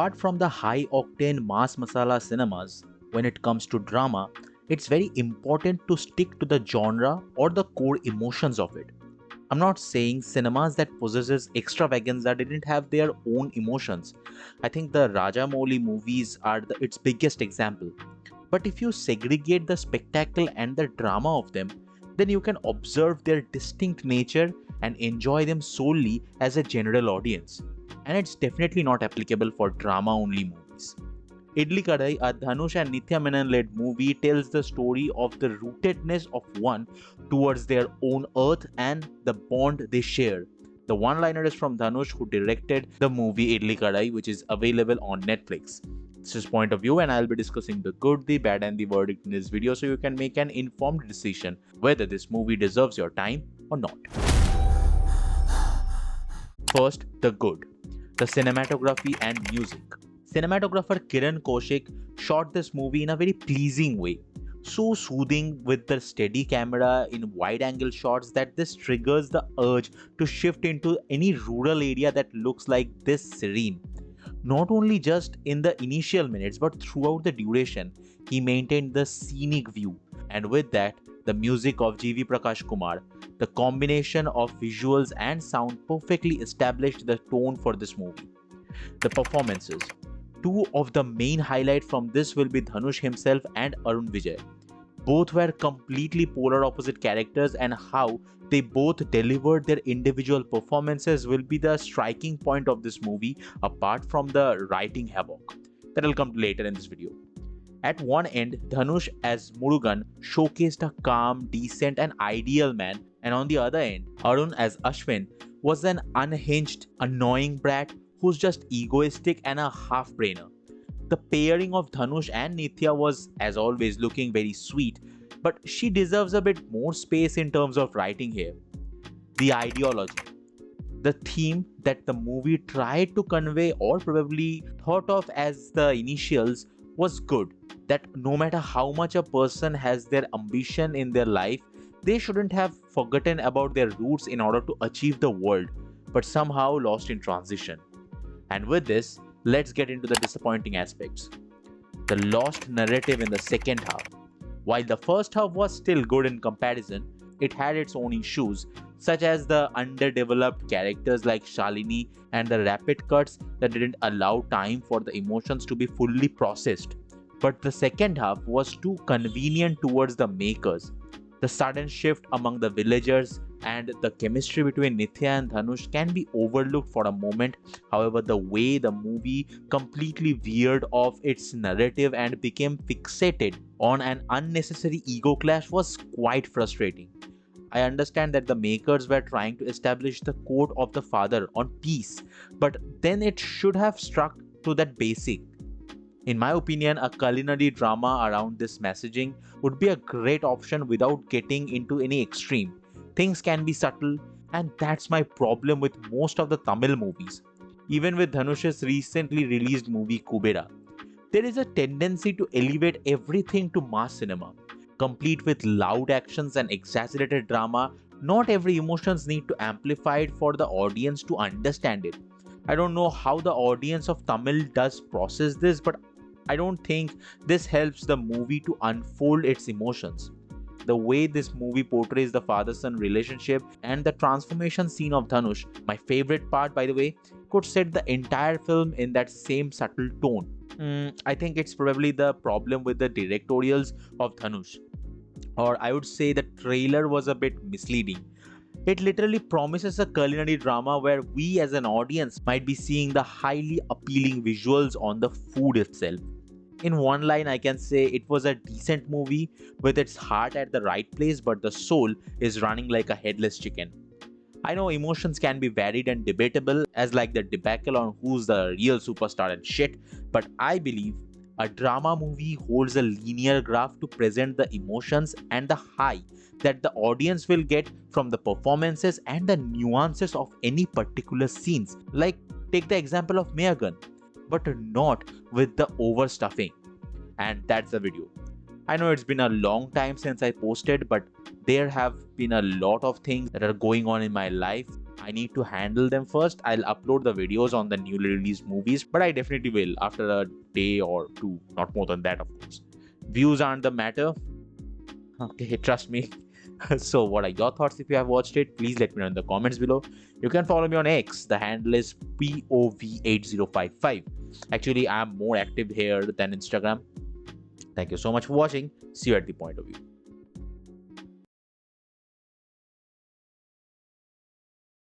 Apart from the high octane mass masala cinemas, when it comes to drama, it's very important to stick to the genre or the core emotions of it. I'm not saying cinemas that possesses extravaganza didn't have their own emotions. I think the Rajamouli movies are its biggest example. But if you segregate the spectacle and the drama of them, then you can observe their distinct nature and enjoy them solely as a general audience. And it's definitely not applicable for drama only movies. IDLI Kadai, a Dhanush and Nithya Menen led movie, tells the story of the rootedness of one towards their own earth and the bond they share. The one-liner is from Dhanush, who directed the movie IDLI Kadai, which is available on Netflix. This is his point of view, and I'll be discussing the good, the bad, and the verdict in this video so you can make an informed decision whether this movie deserves your time or not. First, the good. The cinematography and music. Cinematographer Kiran Kaushik shot this movie in a very pleasing way. So soothing with the steady camera in wide-angle shots that this triggers the urge to shift into any rural area that looks like this serene. Not only just in the initial minutes but throughout the duration, he maintained the scenic view, and with that, the music of G.V. Prakash Kumar. The combination of visuals and sound perfectly established the tone for this movie. The performances. Two of the main highlights from this will be Dhanush himself and Arun Vijay. Both were completely polar opposite characters, and how they both delivered their individual performances will be the striking point of this movie, apart from the writing havoc that will come later in this video. At one end, Dhanush as Murugan showcased a calm, decent and ideal man, and on the other end, Arun as Ashwin was an unhinged, annoying brat who's just egoistic and a half-brainer. The pairing of Dhanush and Nithya was, as always, looking very sweet, but she deserves a bit more space in terms of writing here. The ideology. The theme that the movie tried to convey, or probably thought of as the initials, was good. That no matter how much a person has their ambition in their life, they shouldn't have forgotten about their roots in order to achieve the world, but somehow lost in transition. And with this, let's get into the disappointing aspects. The lost narrative in the second half. While the first half was still good in comparison, it had its own issues, such as the underdeveloped characters like Shalini and the rapid cuts that didn't allow time for the emotions to be fully processed. But the second half was too convenient towards the makers. The sudden shift among the villagers and the chemistry between Nithya and Dhanush can be overlooked for a moment. However, the way the movie completely veered off its narrative and became fixated on an unnecessary ego clash was quite frustrating. I understand that the makers were trying to establish the code of the father on peace, but then it should have stuck to that basic. In my opinion, a culinary drama around this messaging would be a great option without getting into any extreme. Things can be subtle, and that's my problem with most of the Tamil movies. Even with Dhanush's recently released movie Kubera, there is a tendency to elevate everything to mass cinema. Complete with loud actions and exaggerated drama, not every emotions need to amplify it for the audience to understand it. I don't know how the audience of Tamil does process this, but I don't think this helps the movie to unfold its emotions. The way this movie portrays the father-son relationship and the transformation scene of Dhanush, my favorite part by the way, could set the entire film in that same subtle tone. I think it's probably the problem with the directorials of Dhanush. Or I would say the trailer was a bit misleading. It literally promises a culinary drama where we as an audience might be seeing the highly appealing visuals on the food itself. In one line, I can say it was a decent movie with its heart at the right place, but the soul is running like a headless chicken. I know emotions can be varied and debatable, as like the debacle on who's the real superstar and shit, but I believe a drama movie holds a linear graph to present the emotions and the high that the audience will get from the performances and the nuances of any particular scenes. Like, take the example of Meagan, but not with the overstuffing. And that's the video. I know it's been a long time since I posted, but there have been a lot of things that are going on in my life. I need to handle them first. I'll upload the videos on the newly released movies, but I definitely will after a day or two, not more than that, of course. Views aren't the matter. Okay, trust me. So, what are your thoughts if you have watched it? Please let me know in the comments below. You can follow me on X. The handle is POV8055. Actually, I'm more active here than Instagram. Thank you so much for watching. See you at the point of view.